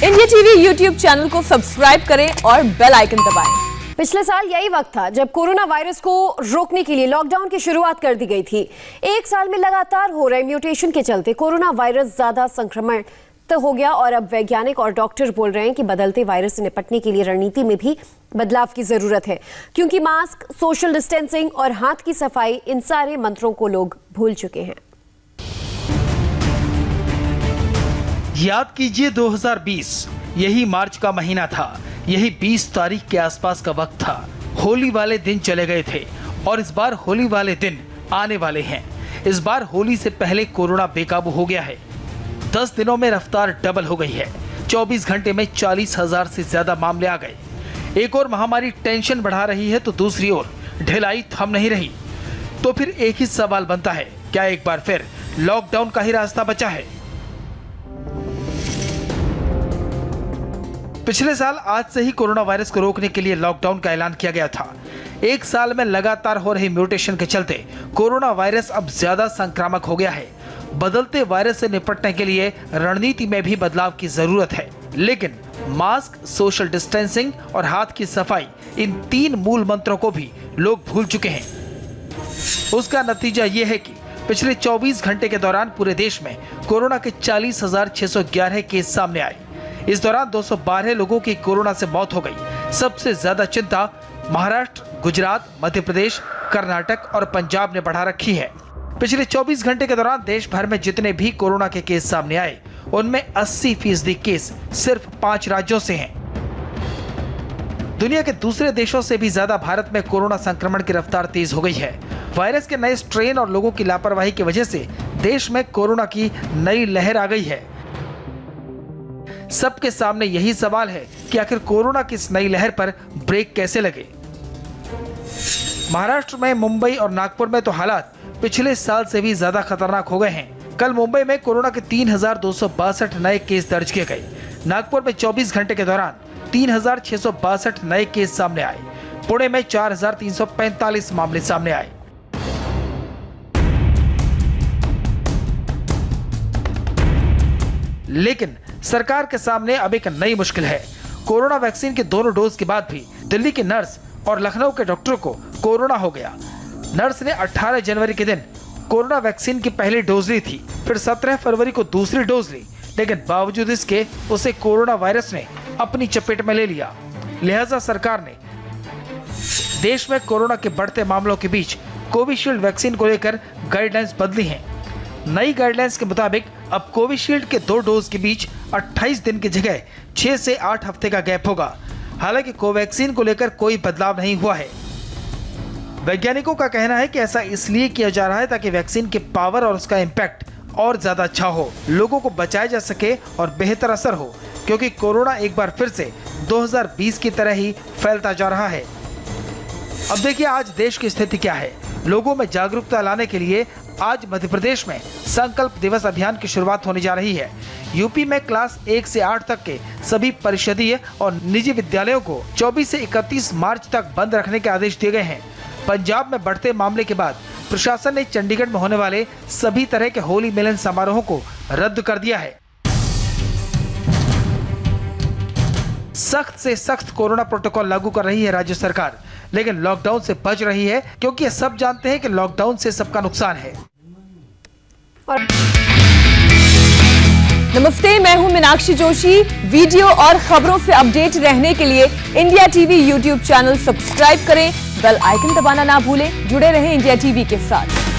India TV YouTube channel को subscribe करें और बेल आइकन दबाएं। पिछले साल यही वक्त था जब कोरोना वायरस को रोकने के लिए लॉकडाउन की शुरुआत कर दी गई थी। एक साल में लगातार हो रहे म्यूटेशन के चलते कोरोना वायरस ज्यादा संक्रमण हो गया और अब वैज्ञानिक और डॉक्टर बोल रहे हैं कि बदलते वायरस से निपटने के लिए रणनीति में भी बदलाव की जरूरत है, क्योंकि मास्क, सोशल डिस्टेंसिंग और हाथ की सफाई, इन सारे मंत्रों को लोग भूल चुके हैं। याद कीजिए 2020, यही मार्च का महीना था, यही 20 तारीख के आसपास का वक्त था। होली वाले दिन चले गए थे और इस बार होली वाले दिन आने वाले हैं। इस बार होली से पहले कोरोना बेकाबू हो गया है। 10 दिनों में रफ्तार डबल हो गई है। 24 घंटे में 40,000 से ज्यादा मामले आ गए। एक और महामारी टेंशन बढ़ा रही है तो दूसरी ओर ढिलाई थम नहीं रही। तो फिर एक ही सवाल बनता है, क्या एक बार फिर लॉकडाउन का ही रास्ता बचा है? पिछले साल आज से ही कोरोना वायरस को रोकने के लिए लॉकडाउन का ऐलान किया गया था। एक साल में लगातार हो रही म्यूटेशन के चलते कोरोना वायरस अब ज्यादा संक्रामक हो गया है। बदलते वायरस से निपटने के लिए रणनीति में भी बदलाव की जरूरत है, लेकिन मास्क, सोशल डिस्टेंसिंग और हाथ की सफाई, इन 3 मूल मंत्रों को भी लोग भूल चुके हैं। उसका नतीजा ये है कि पिछले 24 घंटे के दौरान पूरे देश में कोरोना के 40,611 केस सामने आए। इस दौरान 212 लोगों की कोरोना से मौत हो गई। सबसे ज्यादा चिंता महाराष्ट्र, गुजरात, मध्य प्रदेश, कर्नाटक और पंजाब ने बढ़ा रखी है। पिछले 24 घंटे के दौरान देश भर में जितने भी कोरोना के केस सामने आए, उनमें 80% केस सिर्फ 5 राज्यों से हैं। दुनिया के दूसरे देशों से भी ज्यादा भारत में कोरोना संक्रमण की रफ्तार तेज हो गई है। वायरस के नए स्ट्रेन और लोगों की लापरवाही की वजह से देश में कोरोना की नई लहर आ गई है। सबके सामने यही सवाल है कि आखिर कोरोना की इस नई लहर पर ब्रेक कैसे लगे। महाराष्ट्र में मुंबई और नागपुर में तो हालात पिछले साल से भी ज्यादा खतरनाक हो गए हैं। कल मुंबई में कोरोना के 3,262 नए केस दर्ज किए गए। नागपुर में 24 घंटे के दौरान 3,662 नए केस सामने आए। पुणे में 4,345 मामले सामने आए। लेकिन सरकार के सामने अब एक नई मुश्किल है। कोरोना वैक्सीन के दोनों डोज के बाद भी दिल्ली के नर्स और लखनऊ के डॉक्टर को कोरोना हो गया। नर्स ने 18 जनवरी के दिन कोरोना वैक्सीन की पहली डोज ली थी, फिर 17 फरवरी को दूसरी डोज ली, लेकिन बावजूद इसके उसे कोरोना वायरस ने अपनी चपेट में ले लिया। लिहाजा सरकार ने देश में कोरोना के बढ़ते मामलों के बीच कोविशील्ड वैक्सीन को लेकर गाइडलाइंस बदली हैं। नई गाइडलाइंस के मुताबिक अब कोविशील्ड के 2 डोज के बीच 28 दिन की जगह 6 से 8 हफ्ते का गैप होगा। हालांकि कोवैक्सीन को लेकर कोई बदलाव नहीं हुआ है। वैज्ञानिकों का कहना है कि ऐसा इसलिए किया जा रहा है ताकि वैक्सीन के पावर और उसका इम्पैक्ट और ज्यादा अच्छा हो, लोगों को बचाया जा सके और बेहतर असर हो, क्योंकि कोरोना एक बार फिर से 2020 की तरह ही फैलता जा रहा है। अब देखिए आज देश की स्थिति क्या है। लोगों में जागरूकता लाने के लिए आज मध्य प्रदेश में संकल्प दिवस अभियान की शुरुआत होने जा रही है। यूपी में क्लास 1 से 8 तक के सभी परिषदीय और निजी विद्यालयों को 24 से 31 मार्च तक बंद रखने के आदेश दिए गए हैं। पंजाब में बढ़ते मामले के बाद प्रशासन ने चंडीगढ़ में होने वाले सभी तरह के होली मिलन समारोहों को रद्द कर दिया है। सख्त से सख्त कोरोना प्रोटोकॉल लागू कर रही है राज्य सरकार, लेकिन लॉकडाउन से बच रही है, क्योंकि ये सब जानते हैं कि लॉकडाउन से सबका नुकसान है। नमस्ते, मैं हूं मीनाक्षी जोशी। वीडियो और खबरों से अपडेट रहने के लिए India TV YouTube channel subscribe करें, बेल आइकन दबाना ना भूलें। जुड़े रहें इंडिया टीवी के साथ।